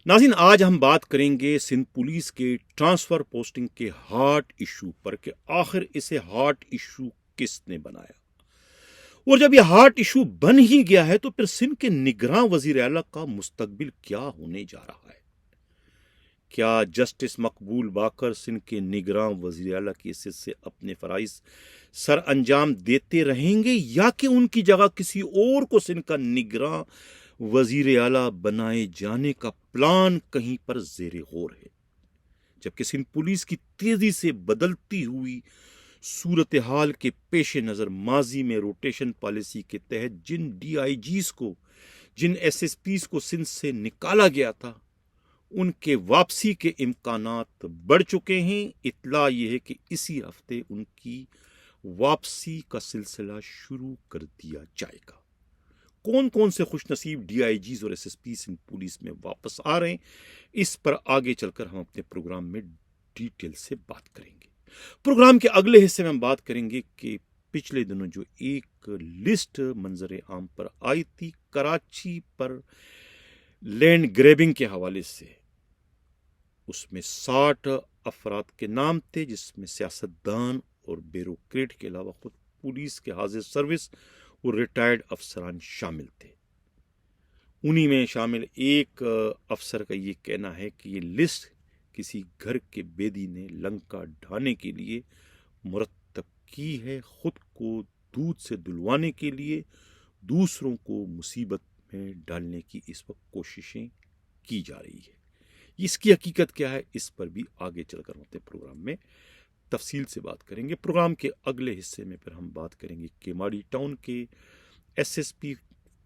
नाज़रीन, आज हम बात करेंगे सिंध पुलिस के ट्रांसफ़र पोस्टिंग के हॉट इशू पर कि आखिर इसे हॉट इशू किसने बनाया। और जब यह हॉट इशू बन ही गया है तो फिर सिंध के निगरान वज़ीर आला का मुस्तकबिल क्या होने जा रहा है। क्या जस्टिस मकबूल बाकर सिंध के निगरान वज़ीर आला की हैसियत से अपने फ़राइज़ सर अंजाम देते रहेंगे या कि उनकी जगह किसी और को सिंध का निगरान वज़ीर आला बनाए जाने का प्लान कहीं पर ज़ेरे गौर है। जबकि सिंध पुलिस की तेजी से बदलती हुई सूरत हाल के पेश नज़र माजी में रोटेशन पॉलिसी के तहत जिन DIGs को, जिन SSPs को सिंध से निकाला गया था, उनके वापसी के इम्कानात बढ़ चुके हैं। इत्तला यह है कि इसी हफ्ते उनकी वापसी का सिलसिला शुरू कर दिया जाएगा। कौन कौन से खुशनसीब DIGs और SSP सिंध पुलिस में वापस आ रहे हैं, इस पर आगे चलकर हम अपने प्रोग्राम में डिटेल से बात करेंगे। प्रोग्राम के अगले हिस्से में हम बात करेंगे कि पिछले दिनों जो एक लिस्ट मंजर आम पर आई थी कराची पर लैंड ग्रैबिंग के हवाले से, उसमें 60 अफराद के नाम थे, जिसमें सियासतदान और ब्यूरोक्रेट के अलावा खुद पुलिस के हाजिर सर्विस और रिटायर्ड अफसरान शामिल थे। उन्हीं में शामिल एक अफसर का ये कहना है कि ये लिस्ट किसी घर के बेदी ने लंका ढाने के लिए मुरतब की है, खुद को दूध से दुलवाने के लिए दूसरों को मुसीबत में डालने की इस वक्त कोशिशें की जा रही है। इसकी हकीकत क्या है, इस पर भी आगे चलकर होते प्रोग्राम में तफसील से बात करेंगे। प्रोग्राम के अगले हिस्से में फिर हम बात करेंगे केमाड़ी टाउन के SSP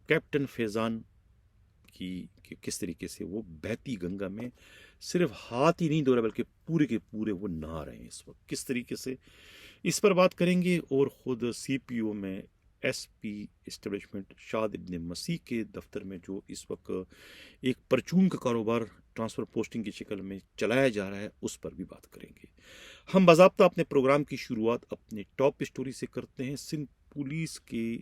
कैप्टन फैज़ान की कि किस तरीके से वो बहती गंगा में सिर्फ हाथ ही नहीं धो रहे बल्कि पूरे के पूरे वो नहा रहे हैं इस वक्त, किस तरीके से, इस पर बात करेंगे। और ख़ुद CPO में SP इस्टेब्लिशमेंट शाद इब्न मसीह के दफ्तर में जो इस वक्त एक परचून का कारोबार ट्रांसफ़र पोस्टिंग की शक्ल में चलाया जा रहा है, उस पर भी बात करेंगे। हम बाज़ाब्ता अपने प्रोग्राम की शुरुआत अपने टॉप स्टोरी से करते हैं, सिंध पुलिस के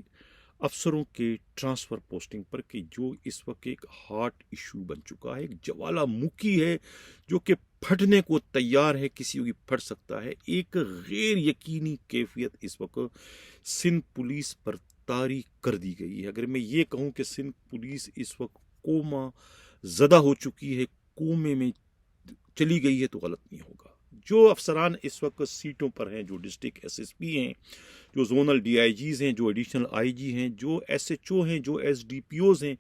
अफसरों के ट्रांसफ़र पोस्टिंग पर कि जो इस वक्त एक हॉट इशू बन चुका है, एक ज्वालामुखी है जो कि फटने को तैयार है, किसी भी फट सकता है। एक गैर यकीनी कैफियत इस वक्त सिंध पुलिस पर तारी कर दी गई है। अगर मैं ये कहूँ कि सिंध पुलिस इस वक्त कोमा ज़दा हो चुकी है, कोमे में चली गई है, तो गलत नहीं होगा। जो अफसरान इस वक्त सीटों पर हैं, जो डिस्ट्रिक्ट SSP हैं, जो जोनल DIGs हैं, जो एडिशनल IG हैं, जो SHO हैं, जो SDPOs हैं,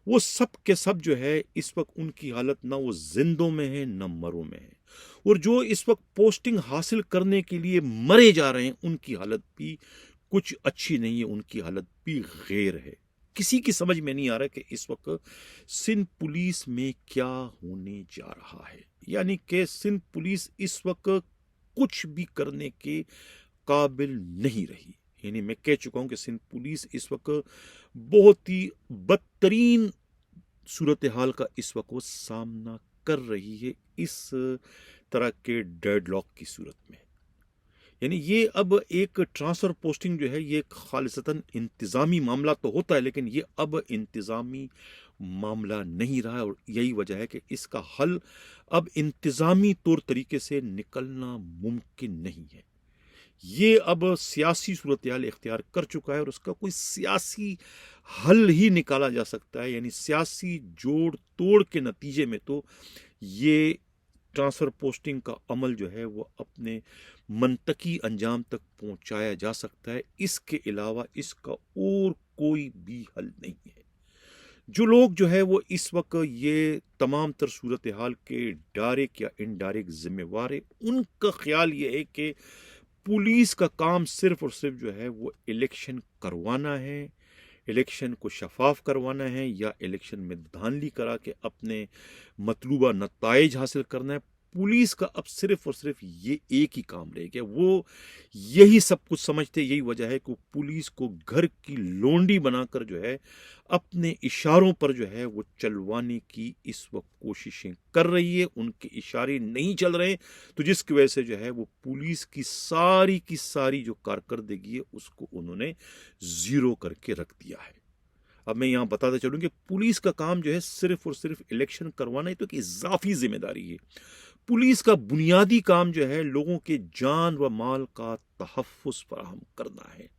वो सब के सब जो है इस वक्त उनकी हालत ना वो जिंदों में है ना मरों में है। और जो इस वक्त पोस्टिंग हासिल करने के लिए मरे जा रहे हैं, उनकी हालत भी कुछ अच्छी नहीं है, उनकी हालत भी गैर है। किसी की समझ में नहीं आ रहा कि इस वक्त सिंध पुलिस में क्या होने जा रहा है। यानी कि सिंध पुलिस इस वक्त कुछ भी करने के काबिल नहीं रही। यानी मैं कह चुका हूं कि सिंध पुलिस इस वक्त बहुत ही बदतरीन सूरत हाल का इस वक्त वो सामना कर रही है, इस तरह के डेडलॉक की सूरत में। यानी ये अब एक ट्रांसफ़र पोस्टिंग जो है ये खालिसतन इंतज़ामी मामला तो होता है, लेकिन ये अब इंतज़ामी मामला नहीं रहा है। और यही वजह है कि इसका हल अब इंतज़ामी तौर तरीके से निकलना मुमकिन नहीं है। ये अब सियासी सूरत हाल इख्तियार कर चुका है और उसका कोई सियासी हल ही निकाला जा सकता है। यानी सियासी जोड़ तोड़ के नतीजे में तो ये ट्रांसफ़र पोस्टिंग का अमल जो है वो अपने मंतकी अंजाम तक पहुंचाया जा सकता है। इसके अलावा इसका और कोई भी हल नहीं है। जो लोग जो है वो इस वक्त ये तमाम तर सूरत हाल के डायरेक्ट या इनडायरेक्ट जिम्मेवार है, उनका ख्याल ये है कि पुलिस का काम सिर्फ और सिर्फ जो है वो इलेक्शन करवाना है, इलेक्शन को शफाफ करवाना है या इलेक्शन में धांधली करा के अपने मतलूबा नताइज हासिल करना है। पुलिस का अब सिर्फ और सिर्फ ये एक ही काम रह गया, वो यही सब कुछ समझते। यही वजह है कि पुलिस को घर की लोंडी बनाकर जो है अपने इशारों पर जो है वो चलवाने की इस वक्त कोशिशें कर रही है। उनके इशारे नहीं चल रहे, तो जिसकी वजह से जो है वो पुलिस की सारी जो कारकर्दगी है उसको उन्होंने ज़ीरो करके रख दिया है। अब मैं यहाँ बताते चलूँ कि पुलिस का काम जो है सिर्फ और सिर्फ इलेक्शन करवाना ही तो एक इजाफी जिम्मेदारी है। पुलिस का बुनियादी काम जो है लोगों के जान व माल का तहफ़्फ़ुज़ फराहम करना है।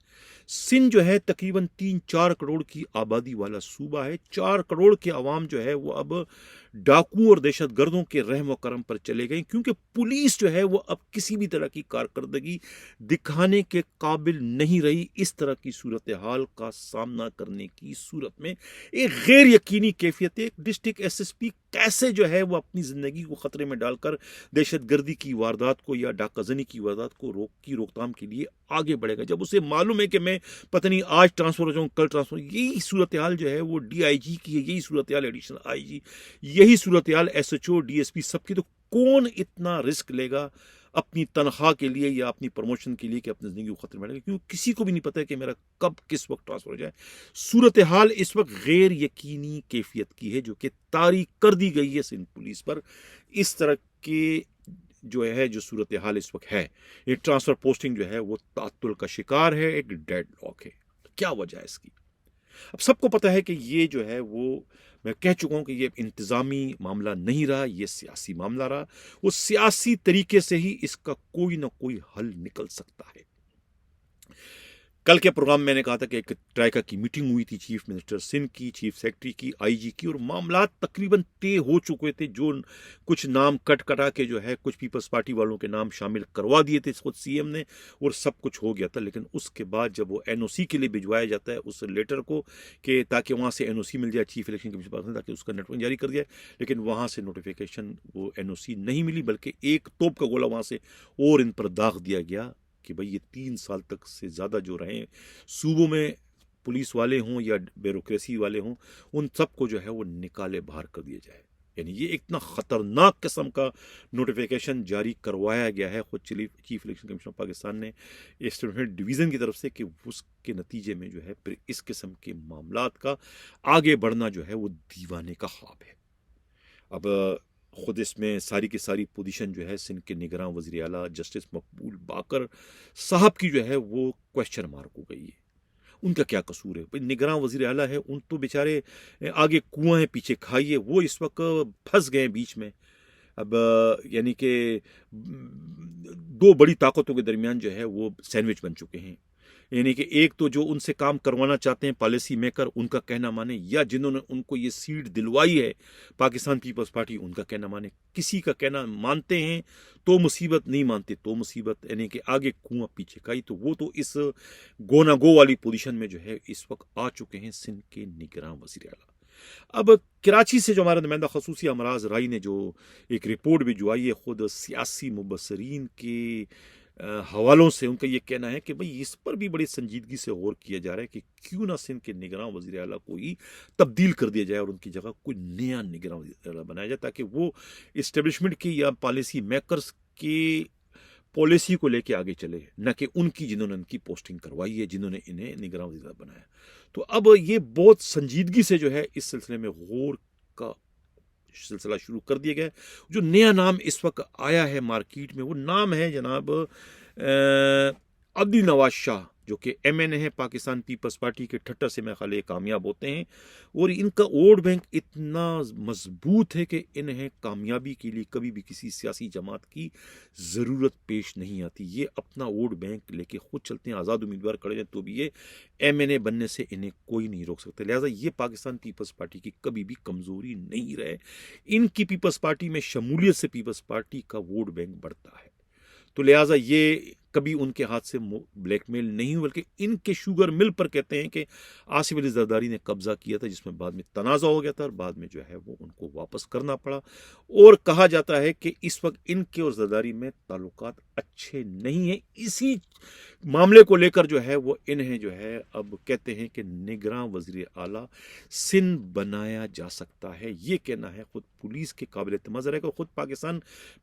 सिंध जो है तकरीबन 3-4 करोड़ की आबादी वाला सूबा है। 4 करोड़ के अवाम जो है वो अब डाकुओं और दहशतगर्दों के रहम व करम पर चले गए, क्योंकि पुलिस जो है वो अब किसी भी तरह की कारकर्दगी दिखाने के काबिल नहीं रही। इस तरह की सूरत हाल का सामना करने की सूरत में एक गैर यकीनी कैफियत है। एक डिस्ट्रिक्ट एसएसपी कैसे जो है वो अपनी ज़िंदगी को ख़तरे में डालकर दहशतगर्दी की वारदात को या डाकाजनी की वारदात को रोकथाम के लिए आगे बढ़ेगा, जब उसे मालूम है कि मैं पता नहीं आज ट्रांसफर हो जाऊं कल ट्रांसफर। यही सूरत हाल जो है वो डीआईजी की है, यही सूरत हाल एडिशनल आईजी, यही सूरत हाल एसएचओ डीएसपी सबकी। तो कौन इतना रिस्क लेगा अपनी तनख्वाह के लिए या अपनी प्रमोशन के लिए कि अपनी जिंदगी को खतरे में डालेगा, क्योंकि किसी को भी नहीं पता है कि मेरा कब किस वक्त ट्रांसफर हो जाए। सूरत हाल इस वक्त गैर यकीनी कैफियत की है जो कि तारीख कर दी गई है सिंध पुलिस पर। इस तरह के जो सूरत हाल इस वक्त है, ये ट्रांसफर पोस्टिंग जो है वो तात्तुल का शिकार है, एक डेड लॉक है। क्या वजह है इसकी? अब सबको पता है कि ये जो है वो, मैं कह चुका हूं कि ये इंतजामी मामला नहीं रहा, ये सियासी मामला रहा। वो सियासी तरीके से ही इसका कोई ना कोई हल निकल सकता है। कल के प्रोग्राम में मैंने कहा था कि एक ट्राइका की मीटिंग हुई थी, चीफ मिनिस्टर सिंध की, चीफ सेक्रेटरी की, आईजी की, और मामला तकरीबन तय हो चुके थे। जो कुछ नाम कट कटा के जो है कुछ पीपल्स पार्टी वालों के नाम शामिल करवा दिए थे खुद सीएम ने, और सब कुछ हो गया था। लेकिन उसके बाद जब वो एनओसी के लिए भिजवाया जाता है उस लेटर को, कि ताकि वहाँ से एनओसी मिल जाए चीफ इलेक्शन कमीशन पास, ताकि उसका नेटवर्क जारी कर दिया, लेकिन वहाँ से नोटिफिकेशन वो एनओसी नहीं मिली, बल्कि एक तोप का गोला वहाँ से और इन पर दाग दिया गया कि भाई ये 3 साल तक से ज़्यादा जो रहे सूबों में पुलिस वाले हों या ब्यूरोक्रेसी वाले हों, उन सबको जो है वो निकाले बाहर कर दिया जाए। यानी ये इतना ख़तरनाक किस्म का नोटिफिकेशन जारी करवाया गया है खुद chief election commission of Pakistan ने एस्टेब्लिशमेंट डिवीज़न की तरफ से, कि उसके नतीजे में जो है फिर इस किस्म के मामलात का आगे बढ़ना जो है वो दीवाने का ख्वाब है। अब खुद इसमें सारी की सारी पोजीशन जो है सिंध के निगरान वज़ीर आला जस्टिस मकबूल बाकर साहब की जो है वो क्वेश्चन मार्क हो गई है। उनका क्या कसूर है? भाई निगरान वज़ीर आला है, उन तो बेचारे आगे कुआं है पीछे खाई है, वो इस वक्त फंस गए बीच में। अब यानी कि 2 बड़ी ताकतों के दरमियान जो है वो सैंडविच बन चुके हैं। यानी कि एक तो जो उनसे काम करवाना चाहते हैं पॉलिसी मेकर, उनका कहना माने, या जिन्होंने उनको ये सीट दिलवाई है पाकिस्तान पीपल्स पार्टी, उनका कहना माने। किसी का कहना मानते हैं तो मुसीबत, नहीं मानते तो मुसीबत, यानी कि आगे कुआं पीछे खाई। तो वो तो इस गो ना गो वाली पोजीशन में जो है इस वक्त आ चुके हैं सिंध के निगरान वज़ीर आला। अब कराची से जो हमारा नुमाइंदा खसूसी अमराज राई ने जो एक रिपोर्ट भिजवाई है खुद सियासी मुबसरीन के हवालों से, उनका ये कहना है कि भाई इस पर भी बड़ी संजीदगी से गौर किया जा रहा है कि क्यों ना सिंध के निगरान वज़ीर आला को ही तब्दील कर दिया जाए और उनकी जगह कोई नया निगरान वज़ीर आला बनाया जाए, ताकि वो इस्टेब्लिशमेंट की या पॉलिसी मेकर्स की पॉलिसी को लेके आगे चले, न कि उनकी जिन्होंने उनकी पोस्टिंग करवाई है, जिन्होंने इन्हें निगरान वज़ीर आला बनाया। तो अब ये बहुत संजीदगी से जो है इस सिलसिले में गौर का सिलसिला शुरू कर दिया गया है। जो नया नाम इस वक्त आया है मार्केट में, वो नाम है जनाब अब्दुल नवाज शाह, जो कि MNA है, पाकिस्तान पीपल्स पार्टी के ठट्टर से मैं खाली कामयाब होते हैं, और इनका वोट बैंक इतना मजबूत है कि इन्हें कामयाबी के लिए कभी भी किसी सियासी जमात की ज़रूरत पेश नहीं आती। ये अपना वोट बैंक लेके खुद चलते हैं, आज़ाद उम्मीदवार खड़े हैं तो भी ये MNA बनने से इन्हें कोई नहीं रोक सकता। लिहाजा ये पाकिस्तान पीपल्स पार्टी की कभी भी कमज़ोरी नहीं रहे। इनकी पीपल्स पार्टी में शमूलियत से पीपल्स पार्टी का वोट बैंक बढ़ता है। तो लिहाजा ये कभी उनके हाथ से ब्लैकमेल नहीं हुआ, बल्कि इनके शुगर मिल पर कहते हैं कि आसिफ अली जरदारी ने कब्जा किया था, जिसमें बाद में तनाज़ा हो गया था और बाद में जो है वो उनको वापस करना पड़ा। और कहा जाता है कि इस वक्त इनके और जरदारी में ताल्लुकात अच्छे नहीं है। इसी मामले को लेकर जो है वो इन्हें जो है अब कहते हैं कि निगरान वज़ीर आला सिंध बनाया जा सकता है। ये कहना है खुद पुलिस के काबिल एतमाद ज़राए का, खुद पाकिस्तान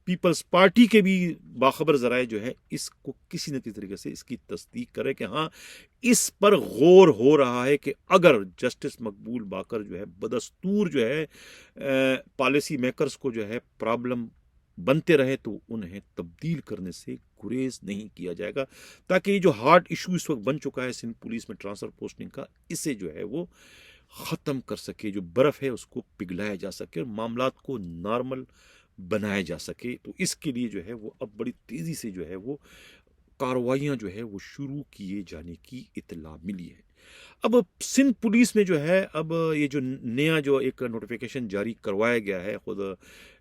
पीपल्स पार्टी के भी बाखबर ज़राए जो है इसको किसी न किसी तरीके से इसकी तस्दीक करे कि हाँ, इस पर गौर हो रहा है कि अगर जस्टिस मकबूल बाकर जो है बदस्तूर जो है पॉलिसी मेकर्स को जो है प्रॉब्लम बनते रहे तो उन्हें तब्दील करने से गुरेज नहीं किया जाएगा, ताकि ये जो हार्ड इशू इस वक्त बन चुका है सिंध पुलिस में ट्रांसफर पोस्टिंग का, इसे जो है वो ख़त्म कर सके, जो बर्फ़ है उसको पिघलाया जा सके और मामलात को नॉर्मल बनाया जा सके। तो इसके लिए जो है वो अब बड़ी तेज़ी से जो है वो कार्रवाइयाँ जो है वो शुरू किए जाने की इत्तला मिली है। अब सिंध पुलिस में जो है, अब ये जो नया जो एक नोटिफिकेशन जारी करवाया गया है खुद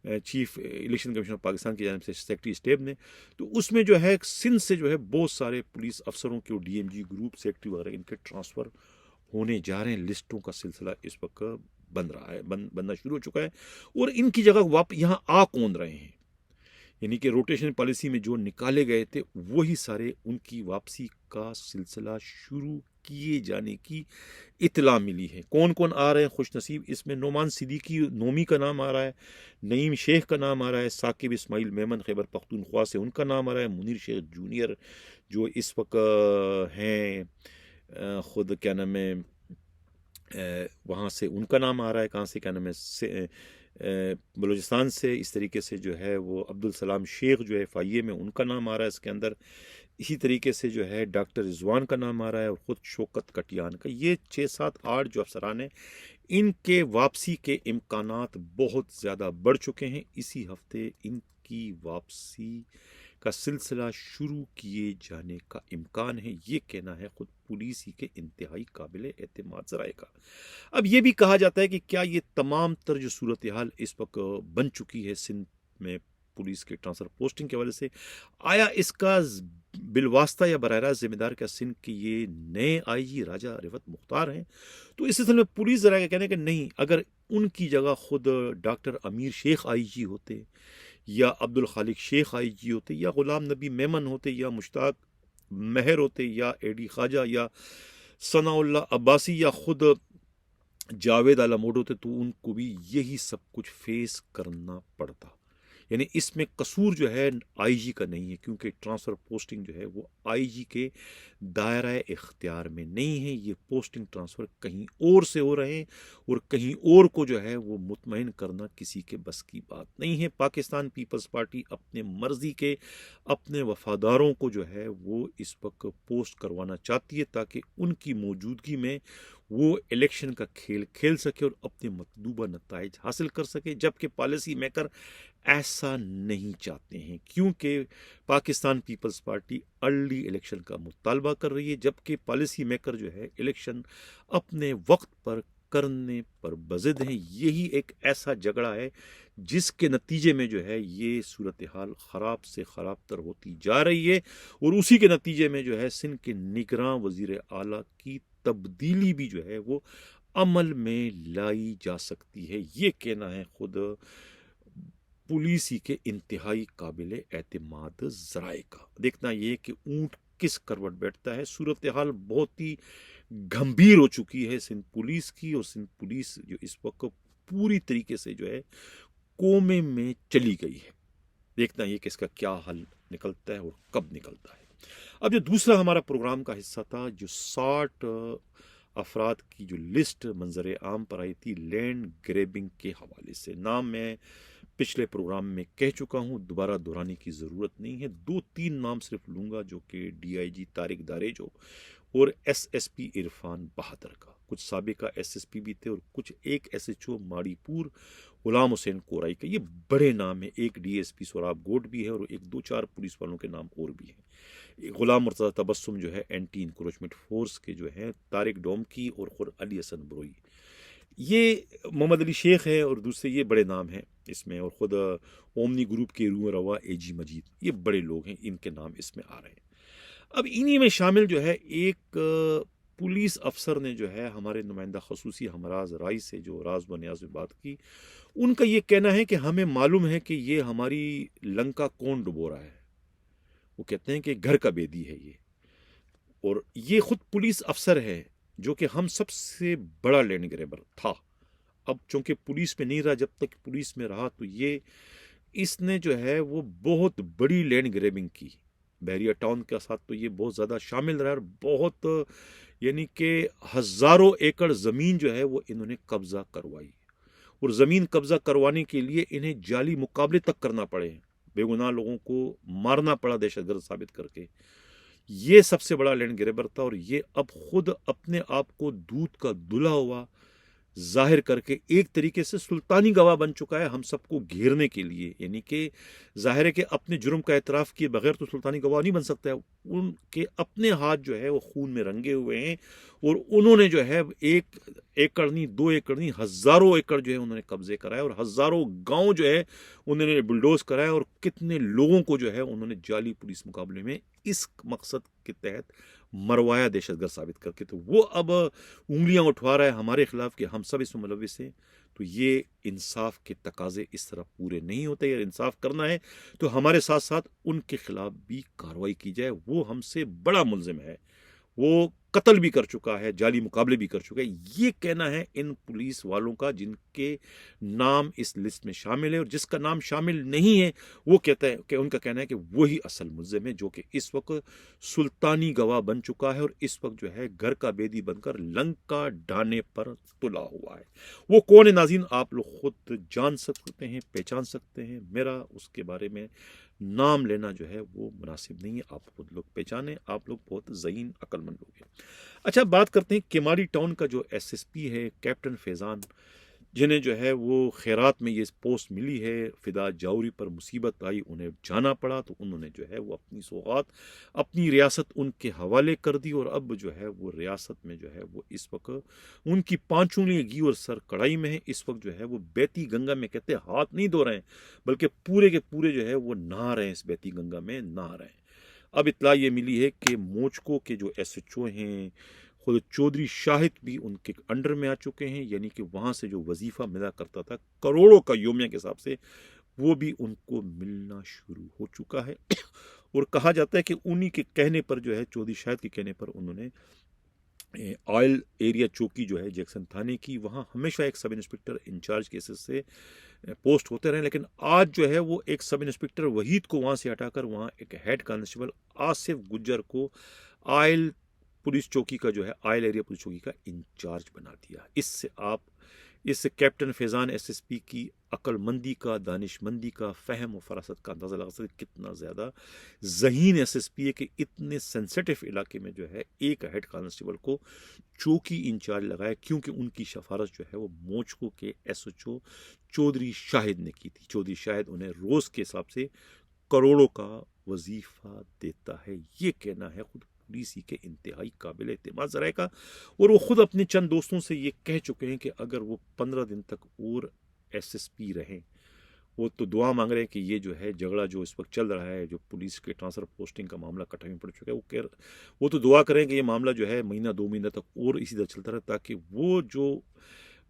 chief election commission of Pakistan की जानिब से सेक्रेटरी स्टेट ने, तो उसमें जो है सिंध से जो है बहुत सारे पुलिस अफसरों के डीएमजी ग्रुप सेक्रेटरी वगैरह इनके ट्रांसफ़र होने जा रहे हैं। लिस्टों का सिलसिला इस वक्त बन रहा है, बनना शुरू हो चुका है। और इनकी जगह वाप यहाँ आ कौन रहे हैं, यानी कि रोटेशन पॉलिसी में जो निकाले गए थे वही सारे उनकी वापसी का सिलसिला शुरू किए जाने की इत्तला मिली है। कौन कौन आ रहे हैं खुश नसीब, इसमें नोमान सिद्दीकी नोमी का नाम आ रहा है, नईम शेख का नाम आ रहा है, साकिब इस्माइल मेमन खैबर पख्तूनख्वा से उनका नाम आ रहा है, मुनीर शेख जूनियर जो इस वक्त हैं ख़ुद क्या नाम है वहाँ से उनका नाम आ रहा है, कहाँ से क्या नाम है बलूचिस्तान से, इस तरीके से जो है वो अब्दुल सलाम शेख जो है FIA में उनका नाम आ रहा है इसके अंदर। इसी तरीके से जो है डॉक्टर रिजवान का नाम आ रहा है और ख़ुद शौकत कटियान का। ये 6, 7, 8 जो अफसरान हैं इनके वापसी के इम्कानात बहुत ज़्यादा बढ़ चुके हैं। इसी हफ्ते इनकी वापसी का सिलसिला शुरू किए जाने का इम्कान है, ये कहना है ख़ुद पुलिस ही के इंतहाई काबिल एतमाद ज़राए का। अब ये भी कहा जाता है कि क्या ये तमाम तर जो सूरत हाल इस वक्त बन चुकी है सिंध में पुलिस के ट्रांसफ़र पोस्टिंग के वजह से, आया इसका बिलवास्ता या बराह रास्त जिम्मेदार क्या सिंध के ये नए IG राजा रिफत मुख्तार हैं? तो इस सिलसिले में पुलिस ज़रा का कहना है कि नहीं, अगर उनकी जगह खुद डॉक्टर अमीर शेख IG होते या अब्दुल खालिक शेख IG होते या ग़ुलाम नबी मेमन होते या मुश्ताक महर होते या AD ख्वाजा या सनाउल्लाह अब्बासी या ख़ुद जावेद आलमोड होते, तो उनको भी यही सब कुछ फेस करना पड़ता। यानी इसमें कसूर जो है IG का नहीं है, क्योंकि ट्रांसफ़र पोस्टिंग जो है वो IG के दायरा इख्तियार में नहीं है। ये पोस्टिंग ट्रांसफ़र कहीं और से हो रहे हैं और कहीं और को जो है वो मुतमईन करना किसी के बस की बात नहीं है। पाकिस्तान पीपल्स पार्टी अपने मर्ज़ी के अपने वफ़ादारों को जो है वो इस वक्त पोस्ट करवाना चाहती है ताकि उनकी मौजूदगी में वो इलेक्शन का खेल खेल सके और अपने मतलूबा नताइज हासिल कर सके, जबकि पॉलिसी मेकर ऐसा नहीं चाहते हैं, क्योंकि पाकिस्तान पीपल्स पार्टी अर्ली इलेक्शन का मुतालबा कर रही है, जबकि पॉलिसी मेकर जो है इलेक्शन अपने वक्त पर करने पर बज़िद हैं। यही एक ऐसा झगड़ा है जिसके नतीजे में जो है ये सूरत हाल ख़राब से ख़राब तर होती जा रही है और उसी के नतीजे में जो है सिंध के निगरां वज़ीर आला की तब्दीली भी जो है वो अमल में लाई जा सकती है। ये कहना है खुद पुलिस ही के इंतहाई काबिल एतमाद ज़राए का। देखना ये कि ऊँट किस करवट बैठता है। सूरत हाल बहुत ही गंभीर हो चुकी है सिंध पुलिस की, और सिंध पुलिस जो इस वक्त पूरी तरीके से जो है कोमे में चली गई है। देखना ये कि इसका क्या हल निकलता है और कब निकलता है। अब जो दूसरा हमारा प्रोग्राम का हिस्सा था, जो 60 अफराद की जो लिस्ट मंजर आम पर आई थी लैंड ग्रैबिंग के हवाले से, नाम मैं पिछले प्रोग्राम में कह चुका हूँ, दोबारा दोहराने की ज़रूरत नहीं है। 2-3 नाम सिर्फ लूँगा जो कि DIG तारिक दारेजो और SSP इरफान बहादुर का, कुछ साबिका SSP भी थे और कुछ एक SHO माड़ीपुर गुलाम हुसैन कोराई का। ये बड़े नाम है। एक DSP सोराब गोट भी है और एक 2-4 पुलिस वालों के नाम और भी हैं। गुलाम मुर्तज़ा तबस्सुम जो है एंटी इंक्रोचमेंट फोर्स के जो हैं, तारिक डोमकी और खुद अली हसन बरोई, ये मोहम्मद अली शेख है और दूसरे ये बड़े नाम हैं इसमें, और ख़ुद ओमनी ग्रुप के रूह रवा AG मजीद, ये बड़े लोग हैं, इनके नाम इसमें आ रहे हैं। अब इन्हीं में शामिल जो है एक पुलिस अफसर ने जो है हमारे नुमाइंदा खसूसी हमराज राय से जो राज व न्याज में बात की, उनका ये कहना है कि हमें मालूम है कि ये हमारी लंका कौन डुबो रहा है। वो कहते हैं कि घर का बेदी है ये, और ये खुद पुलिस अफसर है जो कि हम सबसे बड़ा लैंड ग्रैबर था। अब चूंकि पुलिस में नहीं रहा, जब तक पुलिस में रहा तो ये इसने जो है वो बहुत बड़ी लैंड ग्रैबिंग की। बहरिया टाउन के साथ तो ये बहुत ज़्यादा शामिल रहा और बहुत यानी कि हज़ारों एकड़ ज़मीन जो है वो इन्होंने कब्ज़ा करवाई, और ज़मीन कब्ज़ा करवाने के लिए इन्हें जाली मुकाबले तक करना पड़े, बेगुनाह लोगों को मारना पड़ा दहशतगर्द साबित करके। ये सबसे बड़ा लैंड ग्रैबर था, और ये अब खुद अपने आप को दूध का दुला हुआ जाहिर करके एक तरीके से सुल्तानी गवाह बन चुका है हम सबको घेरने के लिए। यानी कि जाहिर है कि अपने जुर्म का एतराफ़ किए बगैर तो सुल्तानी गवाह नहीं बन सकता है। उनके अपने हाथ जो है वो खून में रंगे हुए हैं और उन्होंने जो है 1 एकड़ नहीं, 2 एकड़ नहीं, हज़ारों एकड़ जो है उन्होंने कब्ज़े कराए और हज़ारों गाँव जो है उन्होंने बुलडोज़ कराए और कितने लोगों को जो है उन्होंने जाली पुलिस मुकाबले में इस मकसद के तहत मरवाया दहशतगर्द साबित करके। तो वो अब उँगलियां उठवा रहा है हमारे खिलाफ कि हम सब इसमें मुलविस हैं। तो ये इंसाफ के तकाजे इस तरह पूरे नहीं होते। अगर इंसाफ करना है तो हमारे साथ साथ उनके खिलाफ भी कार्रवाई की जाए। वो हमसे बड़ा मुल्जिम है, वो कत्ल भी कर चुका है, जाली मुकाबले भी कर चुका है। ये कहना है इन पुलिस वालों का जिनके नाम इस लिस्ट में शामिल है, और जिसका नाम शामिल नहीं है वो कहता है कि उनका कहना है कि वही असल मुल्जिम है जो कि इस वक्त सुल्तानी गवाह बन चुका है और इस वक्त जो है घर का बेदी बनकर लंका डाने पर तुला हुआ है। वो कौन है नाज़रीन, आप लोग खुद जान सकते हैं, पहचान सकते हैं। मेरा उसके बारे में नाम लेना जो है वो मुनासिब नहीं है। आप खुद लोग पहचाने, आप लोग बहुत ज़हीन अक्लमंद लोग हैं। अच्छा, बात करते हैं केमाड़ी टाउन का जो एसएसपी है कैप्टन फैज़ान, जिन्हें जो है वो खैरात में ये पोस्ट मिली है। फिदा जाऊरी पर मुसीबत आई, उन्हें जाना पड़ा, तो उन्होंने जो है वो अपनी सौगात, अपनी रियासत उनके हवाले कर दी और अब जो है वो रियासत में जो है वो इस वक्त उनकी 5 उंगलियां घी और सर कढ़ाई में है। इस वक्त जो है वो बैती गंगा में कहते हैं हाथ नहीं धो रहे हैं, बल्कि पूरे के पूरे जो है वो नहा रहे हैं, इस बैती गंगा में नहा रहे हैं। अब इत्तला ये मिली है कि मोचको के जो एसएचओ हैं, खुद चौधरी शाहिद भी उनके अंडर में आ चुके हैं। यानी कि वहाँ से जो वजीफ़ा मिला करता था करोड़ों का योमिया के हिसाब से, वो भी उनको मिलना शुरू हो चुका है। और कहा जाता है कि उन्हीं के कहने पर जो है, चौधरी शाहिद के कहने पर, उन्होंने ऑयल एरिया चौकी जो है जैक्सन थाने की, वहाँ हमेशा एक सब इंस्पेक्टर इंचार्ज केसेस से पोस्ट होते रहे। लेकिन आज जो है वो एक सब इंस्पेक्टर वहीद को वहाँ से हटाकर वहाँ एक हेड कांस्टेबल आसिफ गुज्जर को ऑयल पुलिस चौकी का जो है, ऑयल एरिया पुलिस चौकी का इंचार्ज बना दिया। इससे आप इस कैप्टन फैज़ान एसएसपी की अक्लमंदी का, दानिशमंदी का, फ़हम और फरासत का अंदाज़ा लगा सकते कितना ज़्यादा ज़हीन एसएसपी है कि इतने सेंसिटिव इलाके में जो है एक हेड कांस्टेबल को चौकी इंचार्ज लगाया, क्योंकि उनकी सिफारिश जो है वो मोचको के एसएचओ चौधरी शाहिद ने की थी। चौधरी शाहिद उन्हें रोज़ के हिसाब से करोड़ों का वजीफ़ा देता है। ये कहना है खुद पुलिस के इंतहाई काबिल एतमाद ज़राए का। और वो खुद अपने चंद दोस्तों से ये कह चुके हैं कि अगर वो 15 दिन तक और एसएसपी रहें, वो तो दुआ मांग रहे हैं कि ये जो है झगड़ा जो इस वक्त चल रहा है, जो पुलिस के ट्रांसफ़र पोस्टिंग का मामला कटाई में पड़ चुका है, वो तो दुआ करें कि ये मामला जो है महीना 2 महीना तक और इसी तरह चलता रहे, ताकि वो जो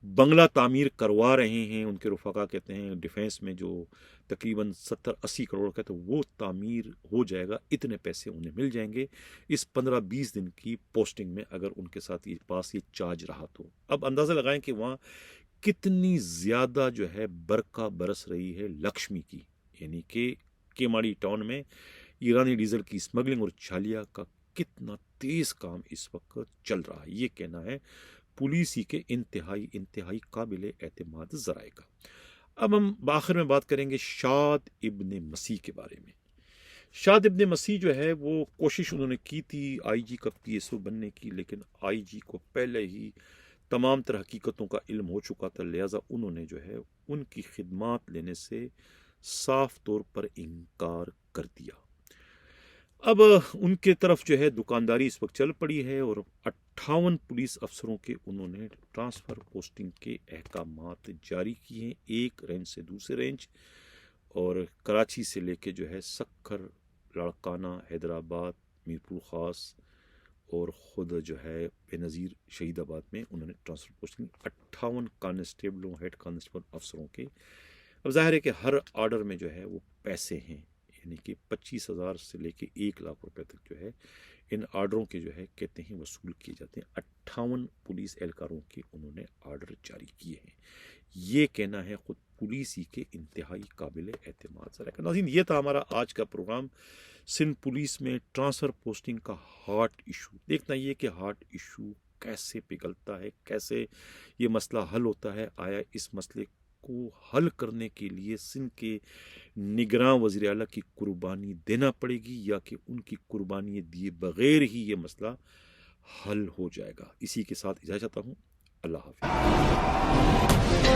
बंगला तामीर करवा रहे हैं, उनके रुफाका कहते हैं डिफेंस में जो तकरीबन 70-80 करोड़ का, तो वो तामीर हो जाएगा। इतने पैसे उन्हें मिल जाएंगे इस 15-20 दिन की पोस्टिंग में, अगर उनके साथ ये पास ये चार्ज रहा तो। अब अंदाज़ा लगाएं कि वहाँ कितनी ज़्यादा जो है बरखा बरस रही है लक्ष्मी की। यानी कि केमाड़ी टाउन में ईरानी डीजल की स्मगलिंग और छालिया का कितना तेज़ काम इस वक्त चल रहा है। ये कहना है पुलिस ही के इंतहाई काबिल एतमाद ज़राए का। अब हम आखिर में बात करेंगे शाद इब्ने मसीह के बारे में। शाद इब्ने मसीह जो है वो कोशिश उन्होंने की थी आईजी का पीएसओ बनने की, लेकिन आईजी को पहले ही तमाम तरह हकीकतों का इल्म हो चुका था, लिहाजा उन्होंने जो है उनकी खिदमात लेने से साफ तौर पर इनकार कर दिया। अब उनके तरफ जो है दुकानदारी इस वक्त चल पड़ी है और 58 पुलिस अफसरों के उन्होंने ट्रांसफ़र पोस्टिंग के अहकामात जारी किए हैं, एक रेंज से दूसरे रेंज, और कराची से लेके जो है सक्खर, लाड़काना, हैदराबाद, मीरपुर ख़ास और ख़ुद जो है बेनज़ीर शहीदाबाद में उन्होंने ट्रांसफ़र पोस्टिंग 58 कांस्टेबलों, हेड कांस्टेबल अफसरों के। अब ज़ाहिर है कि हर आर्डर में जो है वो पैसे हैं, यानी कि 25,000 से लेके 1 लाख रुपए तक जो है इन आर्डरों के जो है कहते हैं वसूल किए जाते हैं। 58 पुलिस एहलकारों के उन्होंने आर्डर जारी किए हैं। ये कहना है खुद पुलिस ही के इंतहाई काबिल एतमाद ज़राए। नाज़रीन, ये था हमारा आज का प्रोग्राम, सिंध पुलिस में ट्रांसफ़र पोस्टिंग का हॉट इशू। देखना ये कि हॉट इशू कैसे पिघलता है, कैसे ये मसला हल होता है। आया इस मसले को हल करने के लिए सिंध के निगरान वज़ीर आला की कुर्बानी देना पड़ेगी, या कि उनकी कुर्बानी दिए बगैर ही ये मसला हल हो जाएगा। इसी के साथ इजाज़त चाहता हूँ। अल्लाह हाफिज।